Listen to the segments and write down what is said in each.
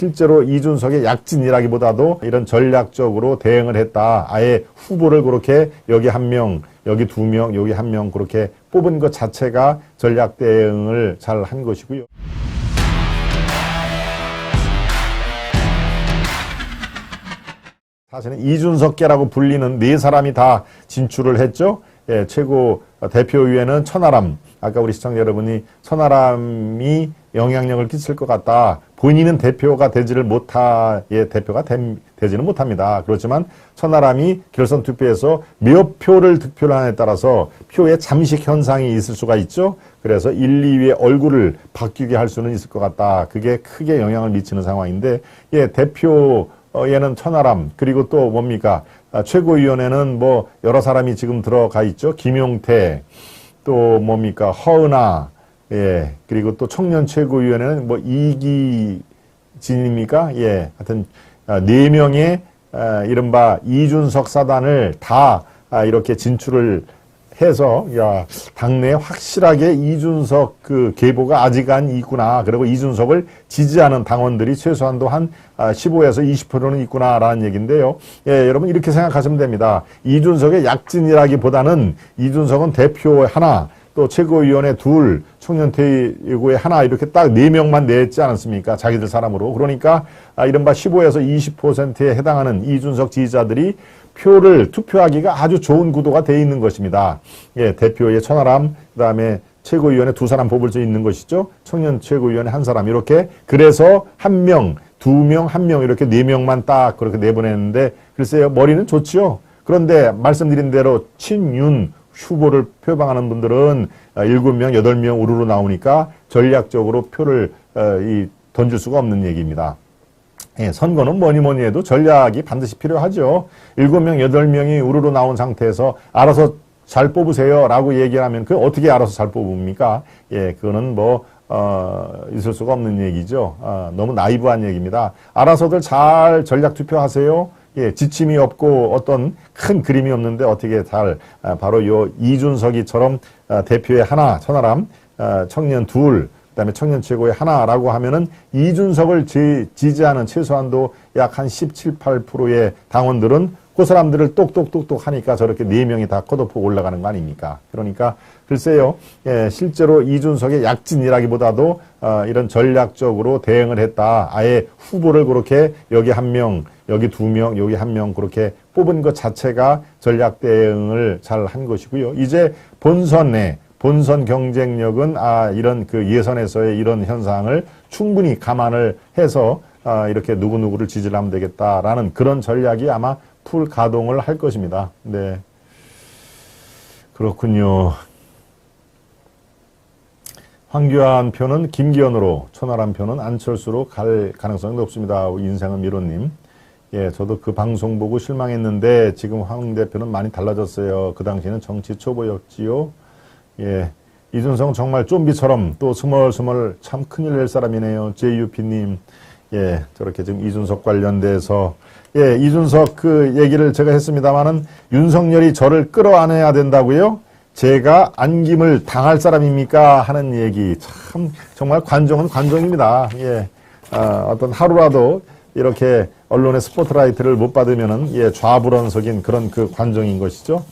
실제로 이준석의 약진이라기보다도 이런 전략적으로 대응을 했다. 아예 후보를 그렇게 여기 한 명, 여기 두 명, 여기 한 명 그렇게 뽑은 것 자체가 전략 대응을 잘 한 것이고요. 사실은 이준석계라고 불리는 네 사람이 다 진출을 했죠. 예, 최고 대표위에는 천하람, 아까 우리 시청자 여러분이 천하람이 영향력을 끼칠 것 같다. 본인은 대표가 되지를 대표가 되지는 못합니다. 그렇지만 천하람이 결선 투표에서 몇 표를 득표를 하냐에 따라서 표의 잠식 현상이 있을 수가 있죠. 그래서 1, 2위의 얼굴을 바뀌게 할 수는 있을 것 같다. 그게 크게 영향을 미치는 상황인데, 예, 대표에는 천하람, 그리고 또 뭡니까? 최고위원회는 뭐 여러 사람이 지금 들어가 있죠. 김용태, 또 뭡니까? 허은하, 예, 그리고 또 청년 최고위원회는 뭐 이기진입니까? 예, 하여튼 4명의 이른바 이준석 사단을 다 이렇게 진출을 해서, 야, 당내에 확실하게 이준석 그 계보가 아직 안 있구나. 그리고 이준석을 지지하는 당원들이 최소한도 한 15에서 20%는 있구나라는 얘기인데요. 예, 여러분 이렇게 생각하시면 됩니다. 이준석의 약진이라기보다는 이준석은 대표 하나, 또 최고위원회 둘, 청년퇴의구에 하나 이렇게 딱 4명만 냈지 않았습니까? 자기들 사람으로. 그러니까 이른바 15에서 20%에 해당하는 이준석 지지자들이 표를 투표하기가 아주 좋은 구도가 돼 있는 것입니다. 예, 대표의 천하람, 그다음에 최고위원회 2사람 뽑을 수 있는 것이죠. 청년 최고위원회 1사람 이렇게. 그래서 1명, 2명, 1명 이렇게 4명만 딱 그렇게 내보냈는데, 글쎄요, 머리는 좋지요. 그런데 말씀드린 대로 친윤 후보를 표방하는 분들은 7명, 8명 우르르 나오니까 전략적으로 표를 던질 수가 없는 얘기입니다. 예, 선거는 뭐니 해도 전략이 반드시 필요하죠. 7명, 8명이 우르르 나온 상태에서 알아서 잘 뽑으세요 라고 얘기를 하면 그 어떻게 알아서 잘 뽑습니까? 예, 그거는 있을 수가 없는 얘기죠. 너무 나이브한 얘기입니다. 알아서들 잘 전략 투표하세요. 예, 지침이 없고 어떤 큰 그림이 없는데 어떻게 바로 요 이준석이처럼 대표의 하나, 천하람, 청년 둘, 그다음에 청년 최고의 하나라고 하면은 이준석을 지지하는 최소한도 약 한 17, 8%의 당원들은 그 사람들을 똑똑똑똑 하니까 저렇게 4명이 다 컷오프 올라가는 거 아닙니까? 그러니까 글쎄요, 예, 실제로 이준석의 약진이라기보다도 이런 전략적으로 대응을 했다. 아예 후보를 그렇게 여기 한 명, 여기 2명, 여기 1명 그렇게 뽑은 것 자체가 전략 대응을 잘 한 것이고요. 이제 본선 경쟁력은 이런 그 예선에서의 이런 현상을 충분히 감안을 해서 이렇게 누구누구를 지지를 하면 되겠다라는 그런 전략이 아마 풀 가동을 할 것입니다. 네. 그렇군요. 황교안 표는 김기현으로, 천하람 표는 안철수로 갈 가능성이 높습니다. 인생은 미로님. 예, 저도 그 방송 보고 실망했는데 지금 황 대표는 많이 달라졌어요. 그 당시에는 정치 초보였지요. 예, 이준석은 정말 좀비처럼 또 스멀스멀 참 큰일 낼 사람이네요. JUP님. 예, 저렇게 지금 이준석 관련돼서, 예, 이준석 그 얘기를 제가 했습니다만은 윤석열이 저를 끌어안아야 된다고요? 제가 안김을 당할 사람입니까? 하는 얘기. 참, 정말 관종은 관종입니다. 예, 어떤 하루라도 이렇게 언론의 스포트라이트를 못 받으면은, 예, 좌불원석인 그런 그 관종인 것이죠.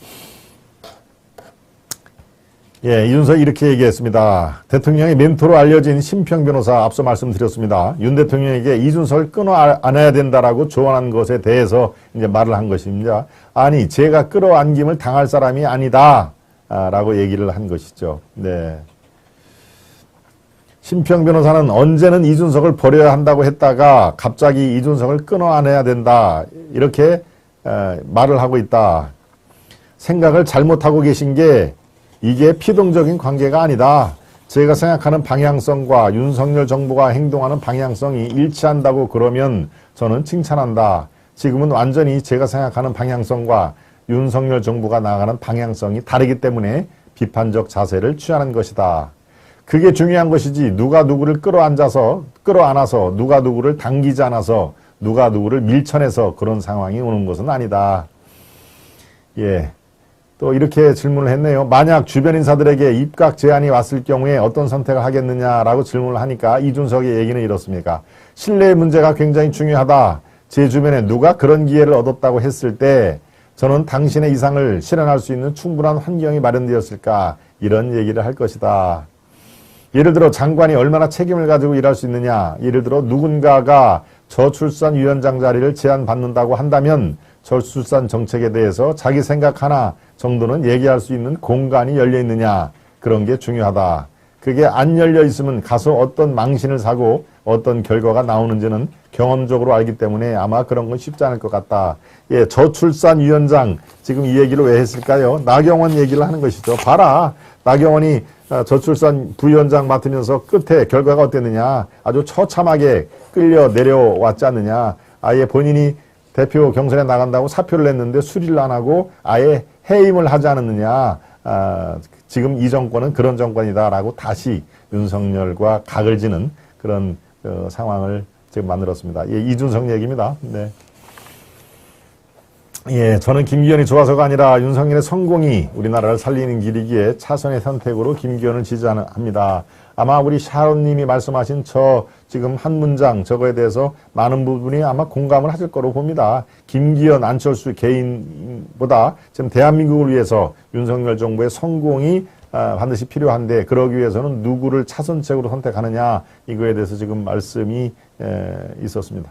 예, 이준석이 이렇게 얘기했습니다. 대통령의 멘토로 알려진 심평 변호사 앞서 말씀드렸습니다. 윤 대통령에게 이준석을 끊어 안아야 된다라고 조언한 것에 대해서 이제 말을 한 것입니다. 아니, 제가 끌어안김을 당할 사람이 아니다. 라고 얘기를 한 것이죠. 네. 심평 변호사는 언제는 이준석을 버려야 한다고 했다가 갑자기 이준석을 끊어 안아야 된다. 이렇게 말을 하고 있다. 생각을 잘못하고 계신 게 이게 피동적인 관계가 아니다. 제가 생각하는 방향성과 윤석열 정부가 행동하는 방향성이 일치한다고 그러면 저는 칭찬한다. 지금은 완전히 제가 생각하는 방향성과 윤석열 정부가 나아가는 방향성이 다르기 때문에 비판적 자세를 취하는 것이다. 그게 중요한 것이지 누가 누구를 끌어안아서 누가 누구를 당기지 않아서 누가 누구를 밀쳐내서 그런 상황이 오는 것은 아니다. 예. 또 이렇게 질문을 했네요. 만약 주변 인사들에게 입각 제안이 왔을 경우에 어떤 선택을 하겠느냐라고 질문을 하니까 이준석의 얘기는 이렇습니까? 신뢰의 문제가 굉장히 중요하다. 제 주변에 누가 그런 기회를 얻었다고 했을 때 저는 당신의 이상을 실현할 수 있는 충분한 환경이 마련되었을까? 이런 얘기를 할 것이다. 예를 들어 장관이 얼마나 책임을 가지고 일할 수 있느냐. 예를 들어 누군가가 저출산 위원장 자리를 제안받는다고 한다면 저출산 정책에 대해서 자기 생각 하나 정도는 얘기할 수 있는 공간이 열려 있느냐. 그런 게 중요하다. 그게 안 열려 있으면 가서 어떤 망신을 사고 어떤 결과가 나오는지는 경험적으로 알기 때문에 아마 그런 건 쉽지 않을 것 같다. 예, 저출산 위원장 지금 이 얘기를 왜 했을까요? 나경원 얘기를 하는 것이죠. 봐라. 나경원이 저출산 부위원장 맡으면서 끝에 결과가 어땠느냐. 아주 처참하게 끌려 내려왔지 않느냐. 아예 본인이 대표 경선에 나간다고 사표를 냈는데 수리를 안 하고 아예 해임을 하지 않았느냐. 지금 이 정권은 그런 정권이다라고 다시 윤석열과 각을 지는 그런 상황을 지금 만들었습니다. 예, 이준석 얘기입니다. 네. 예, 저는 김기현이 좋아서가 아니라 윤석열의 성공이 우리나라를 살리는 길이기에 차선의 선택으로 김기현을 지지합니다. 아마 우리 샤론님이 말씀하신 지금 한 문장 저거에 대해서 많은 부분이 아마 공감을 하실 거로 봅니다. 김기현, 안철수 개인보다 지금 대한민국을 위해서 윤석열 정부의 성공이 반드시 필요한데 그러기 위해서는 누구를 차선책으로 선택하느냐 이거에 대해서 지금 말씀이 있었습니다.